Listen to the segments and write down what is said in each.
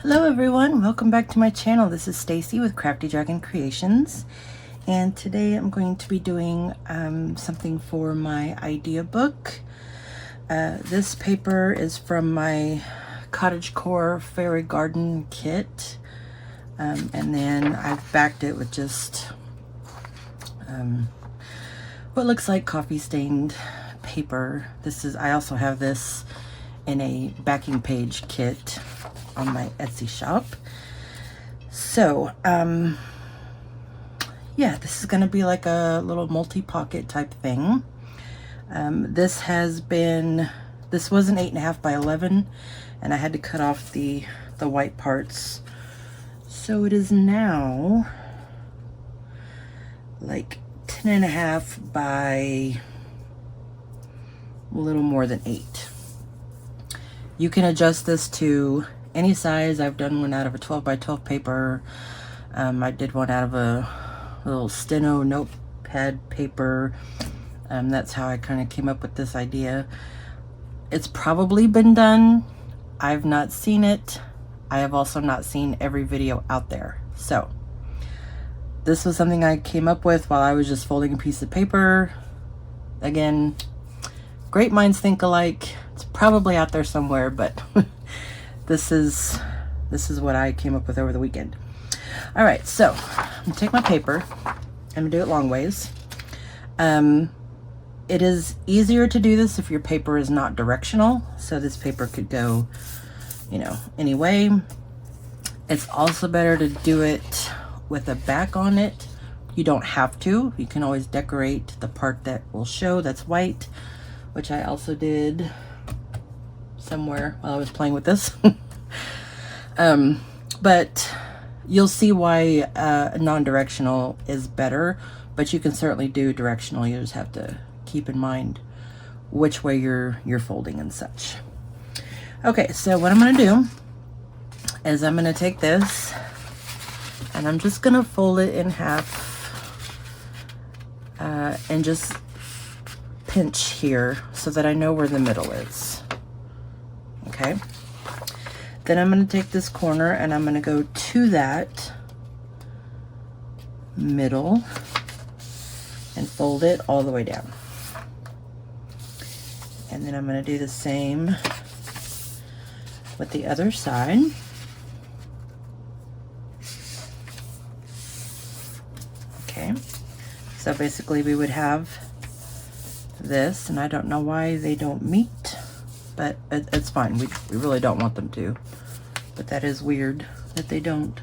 Hello everyone, welcome back to my channel. This is Stacy with Crafty Dragon Creations, and today I'm going to be doing something for my idea book. This paper is from my Cottagecore Fairy Garden kit, and then I've backed it with just what looks like coffee stained paper. I also have this in a backing page kit on my Etsy shop. So yeah, this is going to be like a little multi-pocket type thing. This was an 8.5 by 11, and I had to cut off the white parts, so it is now like 10.5 by a little more than 8. You can adjust this to any size. I've done one out of a 12 by 12 paper. I did one out of a little steno notepad paper. That's how I kind of came up with this idea. It's probably been done. I've not seen it. I have also not seen every video out there. So this was something I came up with while I was just folding a piece of paper. Again, great minds think alike. It's probably out there somewhere, but this is what I came up with over the weekend. All right, so I'm gonna take my paper. I'm gonna do it long ways. It is easier to do this if your paper is not directional. So this paper could go, any way. It's also better to do it with a back on it. You don't have to. You can always decorate the part that will show that's white, which I also did somewhere while I was playing with this. But you'll see why non-directional is better, but you can certainly do directional. You just have to keep in mind which way you're folding and such. Okay, so what I'm going to do is I'm going to take this and I'm just going to fold it in half and just pinch here so that I know where the middle is. Okay, then I'm going to take this corner and I'm going to go to that middle and fold it all the way down. And then I'm going to do the same with the other side. Okay, so basically we would have this, and I don't know why they don't meet, but it's fine. We really don't want them to, but that is weird that they don't.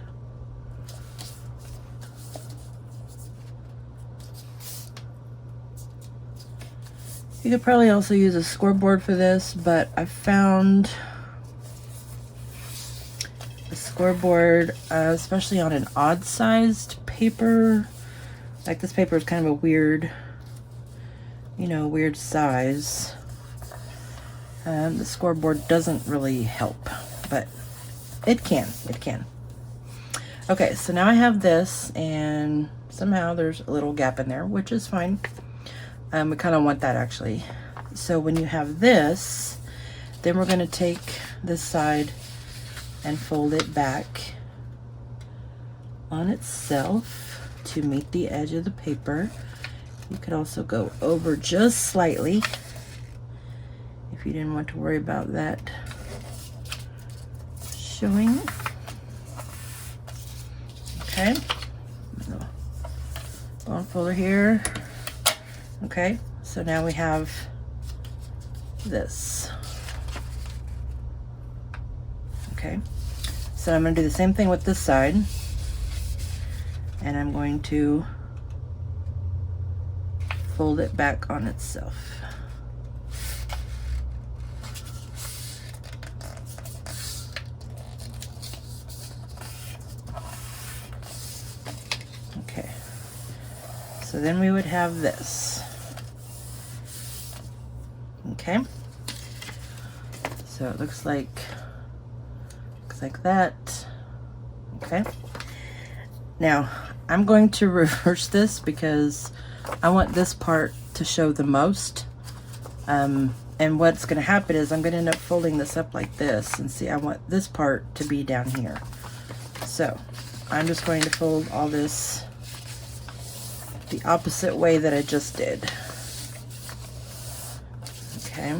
You could probably also use a scoreboard for this, but I found a scoreboard, especially on an odd-sized paper. Like this paper is kind of a weird, weird size. The scoreboard doesn't really help, but it can. Okay, so now I have this, and somehow there's a little gap in there, which is fine. We kind of want that actually. So when you have this, then we're going to take this side and fold it back on itself to meet the edge of the paper. You could also go over just slightly if you didn't want to worry about that showing. Okay, bone folder here. Okay, so now we have this. Okay, so I'm going to do the same thing with this side, and I'm going to fold it back on itself. Okay, so then we would have this. Okay, so it looks like that. Okay, now I'm going to reverse this because I want this part to show the most. And what's going to happen is I'm going to end up folding this up like this, and see, I want this part to be down here. So I'm just going to fold all this the opposite way that I just did. Okay.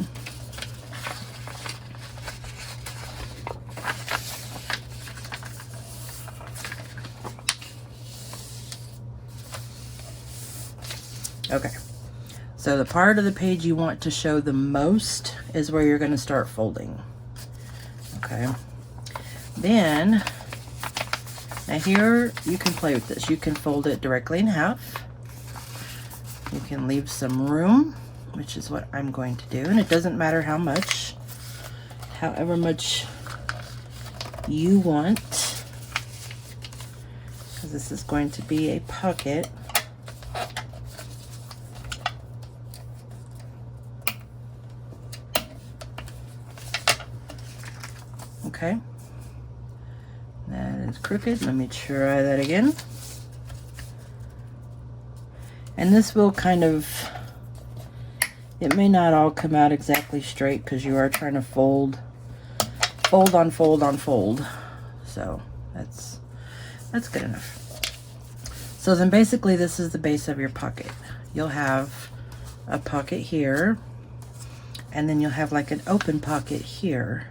Okay. So the part of the page you want to show the most is where you're going to start folding. Okay. Then, now here you can play with this. You can fold it directly in half. You can leave some room, which is what I'm going to do. And it doesn't matter how much, however much you want, because this is going to be a pocket. Okay, that is crooked. Let me try that again. And this will kind of, it may not all come out exactly straight because you are trying to fold on fold on fold. So that's good enough. So then basically this is the base of your pocket. You'll have a pocket here, and then you'll have like an open pocket here.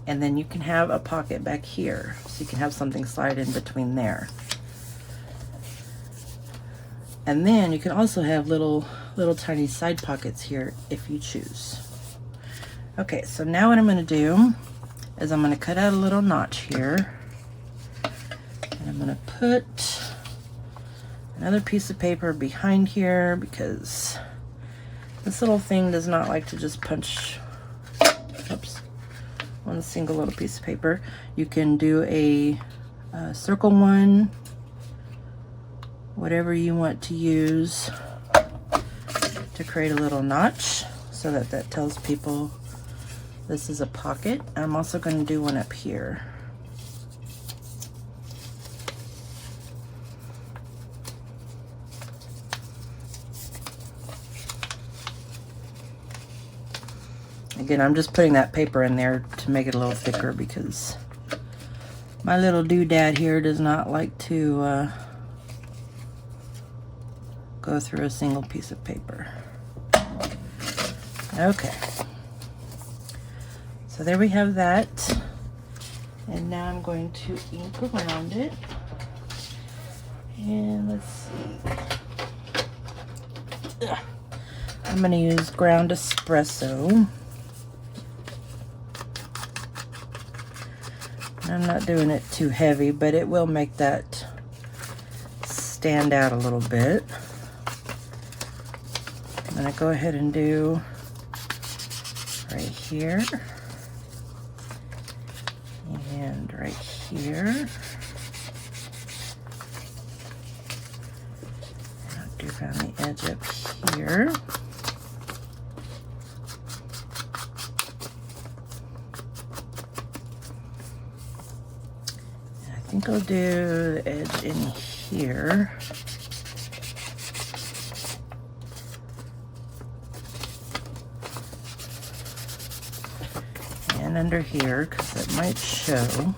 And then you can have a pocket back here, so you can have something slide in between there. And then you can also have little tiny side pockets here if you choose. Okay, so now what I'm going to do is I'm going to cut out a little notch here. And I'm going to put another piece of paper behind here, because this little thing does not like to just punch, oops, one single little piece of paper. You can do a circle one, whatever you want to use to create a little notch, so that tells people this is a pocket. And I'm also going to do one up here. Again, I'm just putting that paper in there to make it a little thicker, because my little doodad here does not like to go through a single piece of paper. Okay. So there we have that. And now I'm going to ink around it. And let's see. Ugh. I'm going to use ground espresso. I'm not doing it too heavy, but it will make that stand out a little bit. I'm going to go ahead and do right here and right here. And I'll do around the edge up here. I think I'll do the edge in here. And under here, because it might show.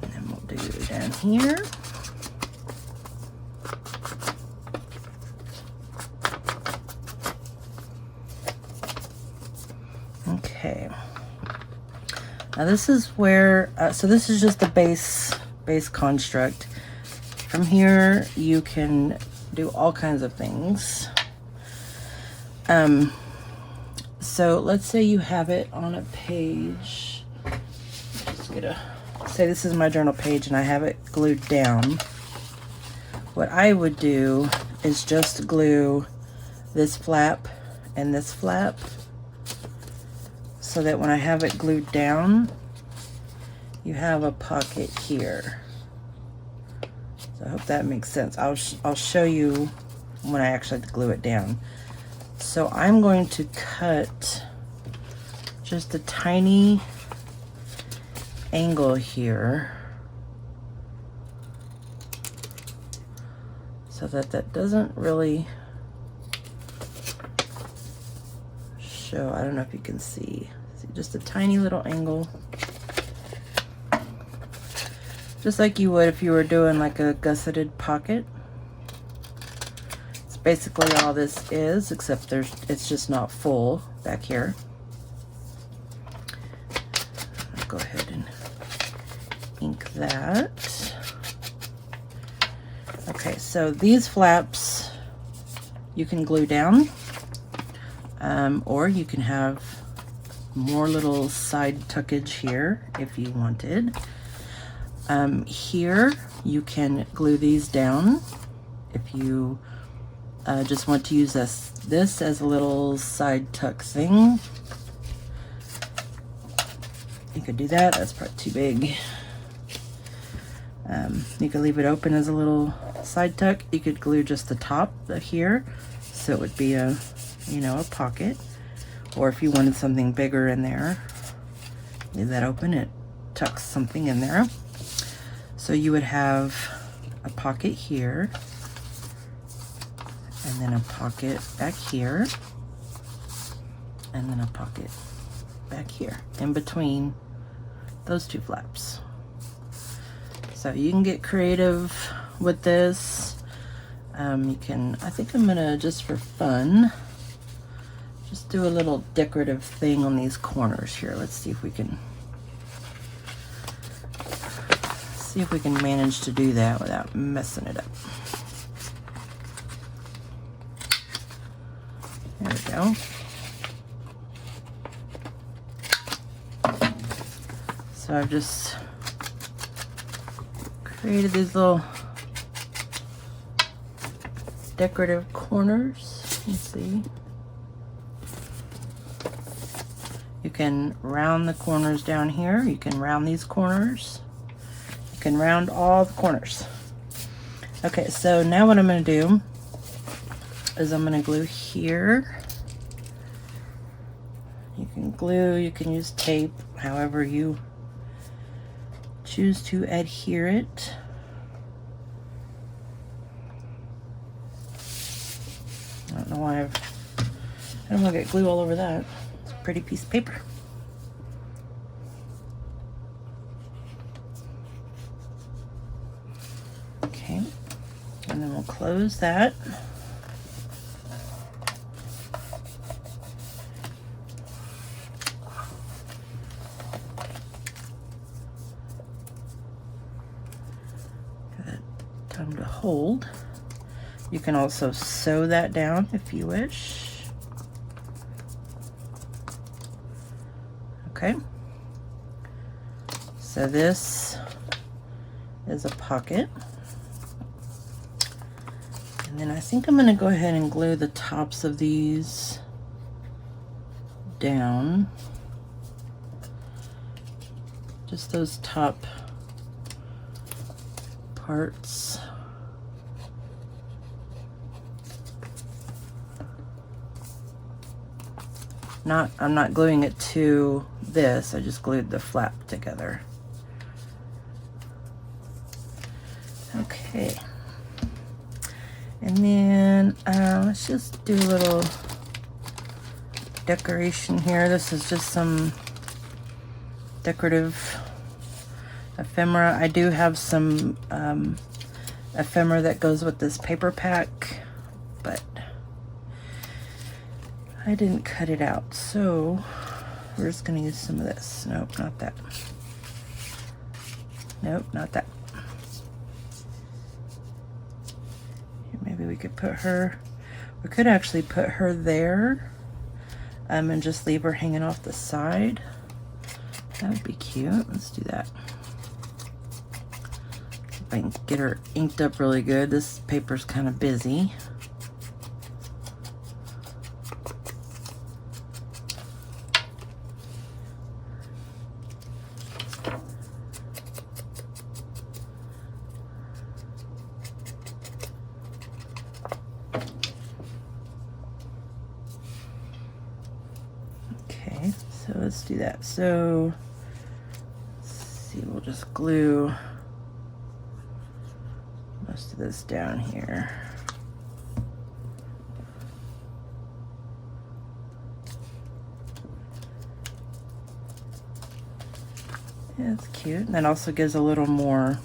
And then we'll do down here. Okay, now this is where, so this is just the base construct. From here, you can do all kinds of things. So let's say you have it on a page. Just gonna say this is my journal page and I have it glued down. What I would do is just glue this flap and this flap, so that when I have it glued down, you have a pocket here. So I hope that makes sense. I'll show you when I actually glue it down. So I'm going to cut just a tiny angle here so that doesn't really show. I don't know if you can see just a tiny little angle, just like you would if you were doing like a gusseted pocket. It's basically all this is, except it's just not full back here. I'll go ahead and ink that. Okay, so these flaps you can glue down, or you can have more little side tuckage here if you wanted. Here you can glue these down if you just want to use this as a little side tuck thing. You could do that. That's probably too big. You could leave it open as a little side tuck. You could glue just the top here, so it would be a, you know, a pocket. Or if you wanted something bigger in there, leave that open. It tucks something in there. So you would have a pocket here, and then a pocket back here, and then a pocket back here in between those two flaps. So you can get creative with this. You can, I think I'm gonna, just for fun, just do a little decorative thing on these corners here. Let's see if we can manage to do that without messing it up. There we go. So I've just created these little decorative corners. You see, you can round the corners down here. You can round these corners. You can round all the corners. Okay, so now what I'm going to do is I'm going to glue here. You can glue, you can use tape, however you choose to adhere it. I don't know why I don't want to get glue all over that. It's a pretty piece of paper. Okay, and then we'll close that. Time to hold. You can also sew that down if you wish. Okay, so this is a pocket, and then I think I'm going to go ahead and glue the tops of these down, just those top parts. I'm not gluing it to this, I just glued the flap together. Okay, and then let's just do a little decoration here. This is just some decorative ephemera. I do have some ephemera that goes with this paper pack, but I didn't cut it out, so we're just going to use some of this. Nope, not that. Nope, not that. Maybe we could put her, we could actually put her there, and just leave her hanging off the side. That would be cute. Let's do that. See if I can get her inked up really good. This paper's kind of busy. Okay, so let's do that. So let's See, we'll just glue most of this down here. Yeah, it's cute. And that also gives a little more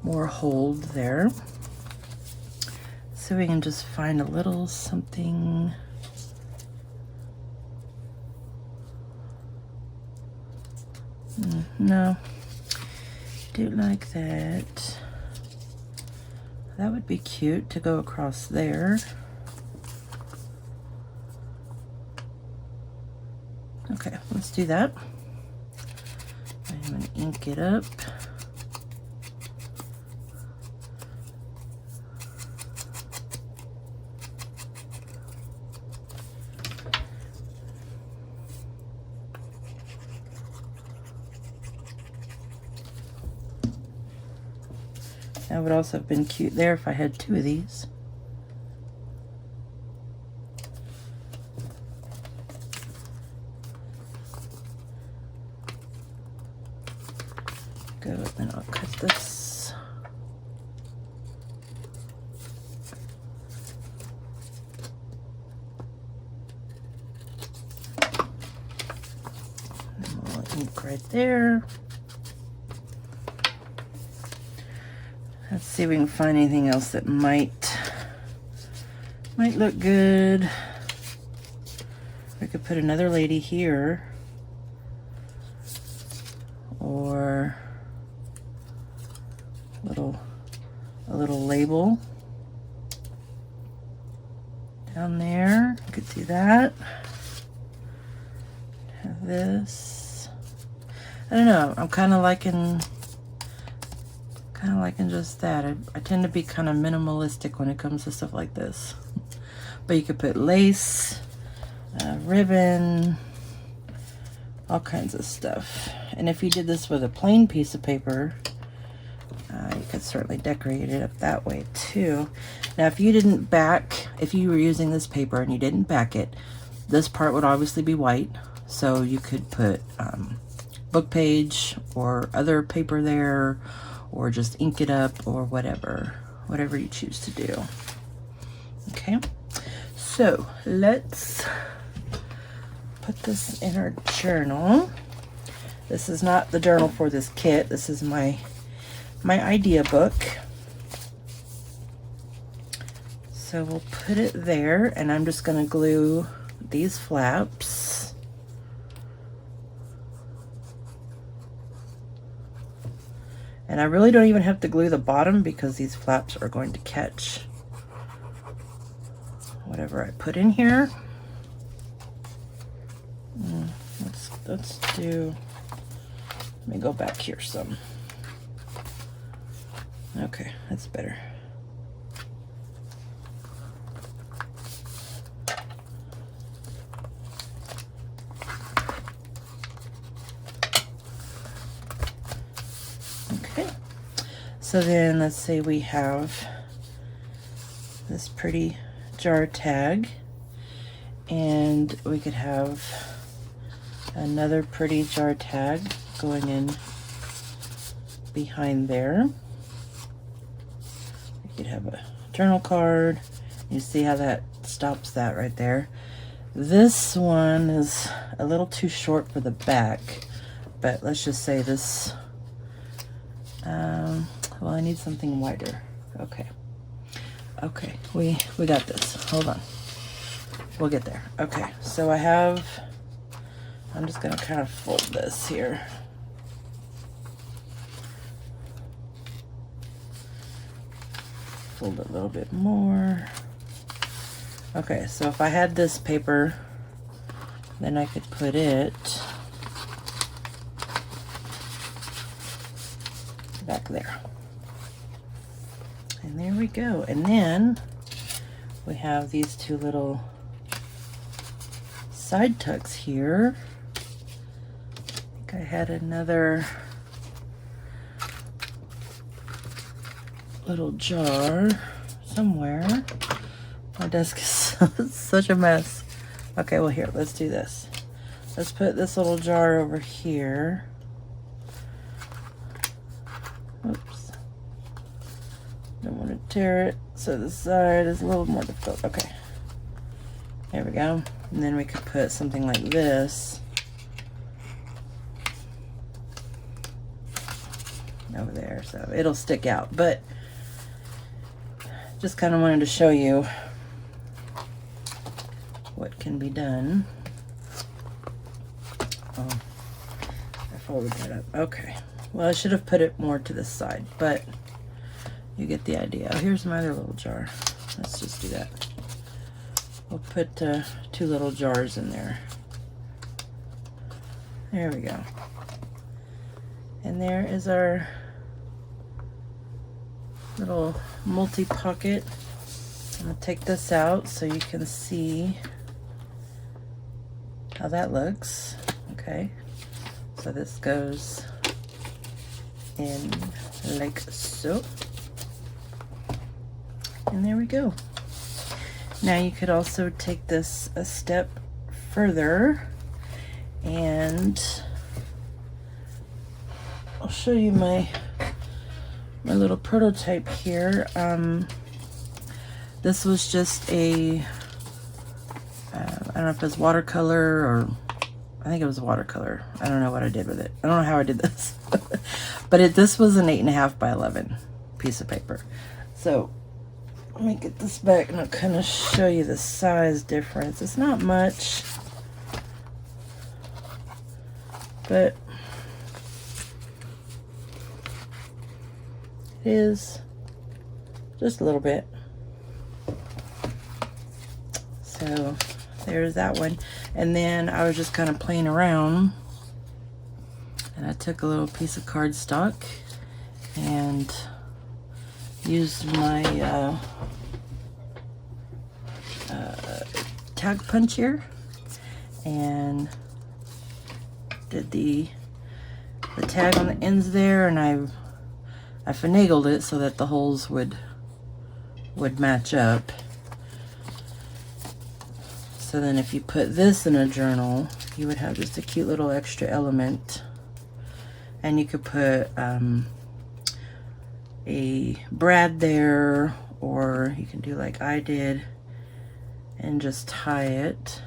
hold there. So we can just find a little something. No, do like that. That would be cute to go across there. Okay, let's do that. I'm going to ink it up. That would also have been cute there if I had two of these. Go, and I'll cut this. And we'll ink right there. Let's see if we can find anything else that might look good. We could put another lady here, or a little label down there. You could do that. Have this. I don't know. I'm kind of liking just that. I tend to be kind of minimalistic when it comes to stuff like this. But you could put lace, ribbon, all kinds of stuff. And if you did this with a plain piece of paper, you could certainly decorate it up that way too. Now if you were using this paper and you didn't back it, this part would obviously be white. So you could put book page or other paper there, or just ink it up, or whatever you choose to do. Okay, so let's put this in our journal. This is not the journal for this kit. This is my idea book. So we'll put it there, and I'm just gonna glue these flaps. And I really don't even have to glue the bottom because these flaps are going to catch whatever I put in here. Let's do, let me go back here some. Okay, that's better. So then let's say we have this pretty jar tag, and we could have another pretty jar tag going in behind there. You could have a journal card. You see how that stops that right there. This one is a little too short for the back, but let's just say this, well, I need something wider. Okay, we got this. Hold on, we'll get there. Okay, so I'm just gonna kind of fold this here. Fold it a little bit more. Okay, so if I had this paper, then I could put it back there. And there we go. And then we have these two little side tucks here. I think I had another little jar somewhere. My desk is such a mess. Okay, well here, let's do this. Let's put this little jar over here. Oops. Don't want to tear it. So the side is a little more difficult. Okay. There we go. And then we could put something like this over there, so it'll stick out. But just kind of wanted to show you what can be done. Oh, I folded that up. Okay. Well, I should have put it more to the side, but you get the idea. Oh, here's my other little jar. Let's just do that. We'll put 2 little jars in there. There we go. And there is our little multi-pocket. I'm gonna take this out so you can see how that looks. Okay, so this goes in like so. And there we go. Now you could also take this a step further, and I'll show you my little prototype here. This was just a I don't know if it was watercolor, or I think it was watercolor. I don't know what I did with it. I don't know how I did this. But this was an 8.5 by 11 piece of paper. So let me get this back and I'll kind of show you the size difference. It's not much, but it is just a little bit. So there's that one. And then I was just kind of playing around, and I took a little piece of cardstock and used my tag punch here and did the tag on the ends there, and I finagled it so that the holes would match up. So then if you put this in a journal, you would have just a cute little extra element. And you could put a brad there, or you can do like I did and just tie it.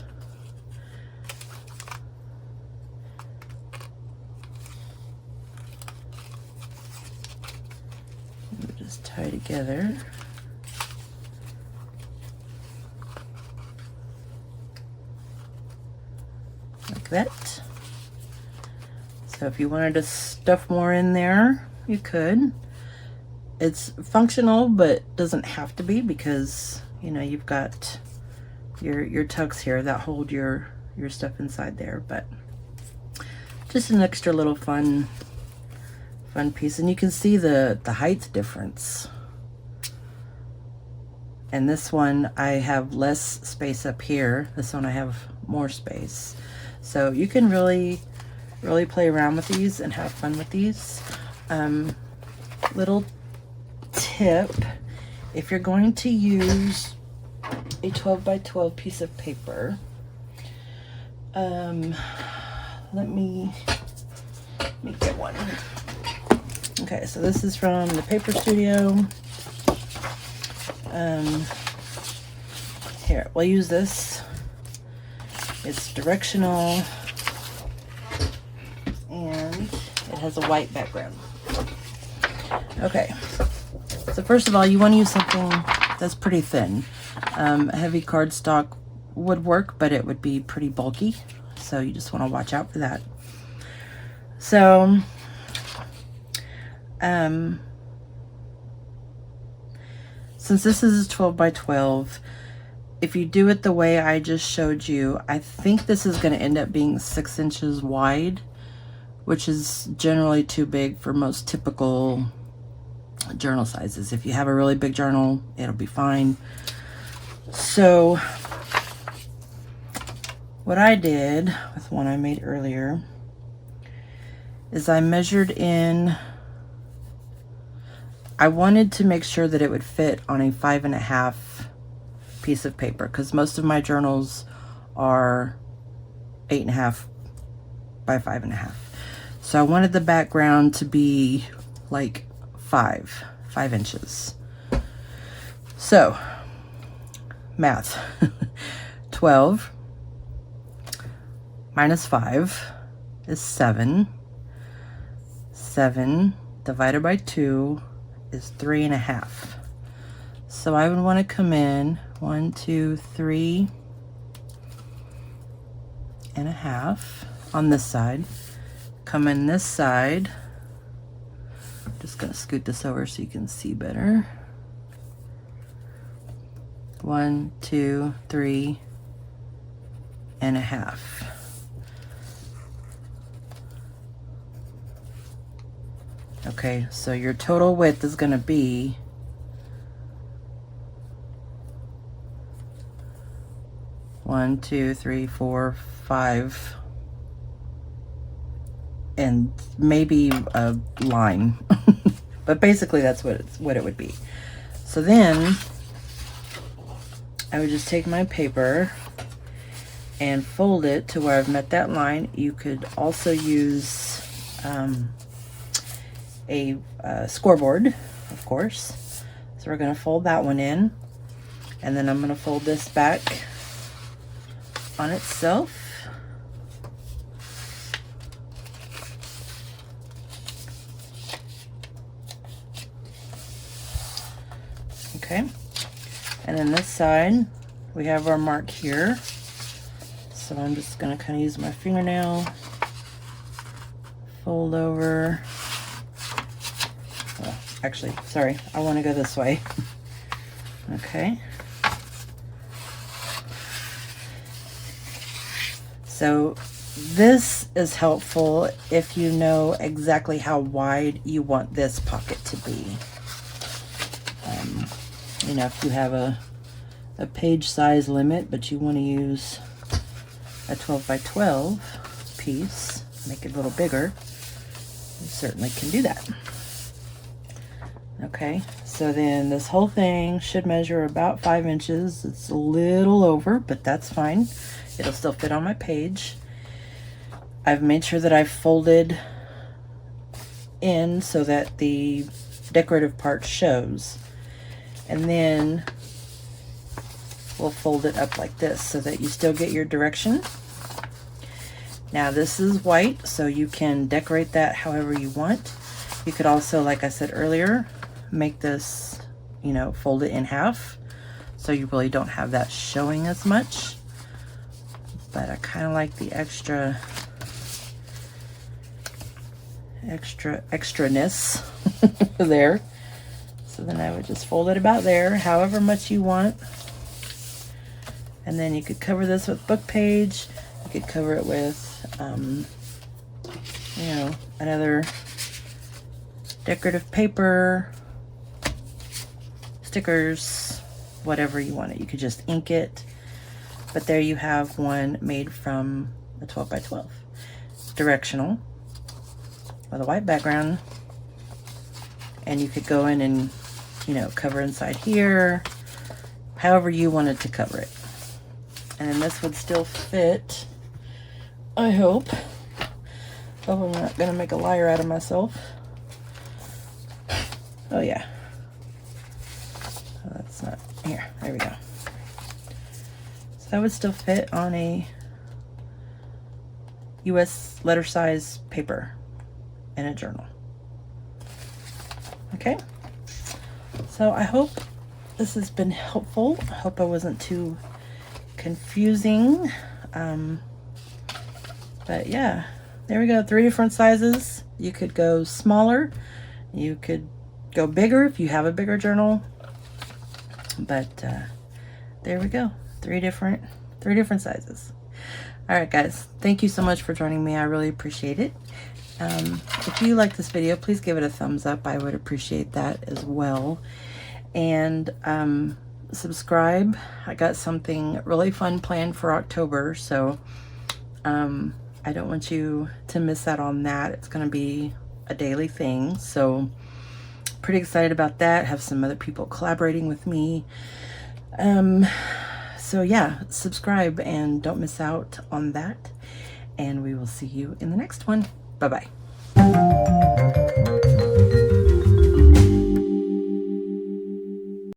Just tie together. Like that. So if you wanted to stuff more in there, you could. It's functional, but doesn't have to be, because you know you've got your tucks here that hold your stuff inside there. But just an extra little fun piece, and you can see the height difference. And this one I have less space up here. This one I have more space. So you can really play around with these and have fun with these. Little tip, if you're going to use a 12 by 12 piece of paper, let me get one. Okay, so this is from the Paper Studio. Here, we'll use this. It's directional, and it has a white background. Okay, so first of all, you want to use something that's pretty thin. A heavy cardstock would work, but it would be pretty bulky, so you just want to watch out for that. So since this is a 12 by 12, if you do it the way I just showed you, I think this is going to end up being 6 inches wide, which is generally too big for most typical journal sizes. If you have a really big journal, it'll be fine. So what I did with one I made earlier is I measured in. I wanted to make sure that it would fit on a 5.5 piece of paper, because most of my journals are 8.5 by 5.5. So I wanted the background to be like 5 inches. So, math. 12 minus 5 is 7. 7 divided by 2 is 3.5. So I would want to come in 1, 2, 3.5 on this side. Come in this side. Just gonna scoot this over so you can see better. 1, 2, 3.5. Okay, so your total width is gonna be 1, 2, 3, 4, 5, and maybe a line. But basically that's what it would be. So then I would just take my paper and fold it to where I've met that line. You could also use a scoreboard, of course. So we're going to fold that one in, and then I'm going to fold this back on itself. Okay, and then this side we have our mark here, so I'm just going to kind of use my fingernail, fold over. Oh, actually, sorry, I want to go this way. Okay, so this is helpful if you know exactly how wide you want this pocket to be. You know, if you have a page size limit, but you want to use a 12 by 12 piece, make it a little bigger, you certainly can do that. Okay, so then this whole thing should measure about 5 inches. It's a little over, but that's fine. It'll still fit on my page. I've made sure that I've folded in so that the decorative part shows. And then we'll fold it up like this so that you still get your direction. Now this is white, so you can decorate that however you want. You could also, like I said earlier, make this, you know, fold it in half so you really don't have that showing as much. But I kind of like the extraness there. So then I would just fold it about there, however much you want. And then you could cover this with book page. You could cover it with, you know, another decorative paper, stickers, whatever you want it. You could just ink it. But there you have one made from a 12 by 12. Directional with a white background. And you could go in and, you know, cover inside here, however you wanted to cover it. And then this would still fit, I hope. Hope I'm not gonna make a liar out of myself. Oh yeah. Oh, that's not, here, there we go. So that would still fit on a US letter size paper in a journal. Okay, so I hope this has been helpful. I hope I wasn't too confusing. But yeah, there we go. 3 different sizes. You could go smaller. You could go bigger if you have a bigger journal. But there we go. 3 different sizes. All right, guys. Thank you so much for joining me. I really appreciate it. If you like this video, please give it a thumbs up. I would appreciate that as well. And subscribe. I got something really fun planned for October, so I don't want you to miss out on that. It's going to be a daily thing, so pretty excited about that. Have some other people collaborating with me. So yeah, subscribe and don't miss out on that. And we will see you in the next one. Bye-bye.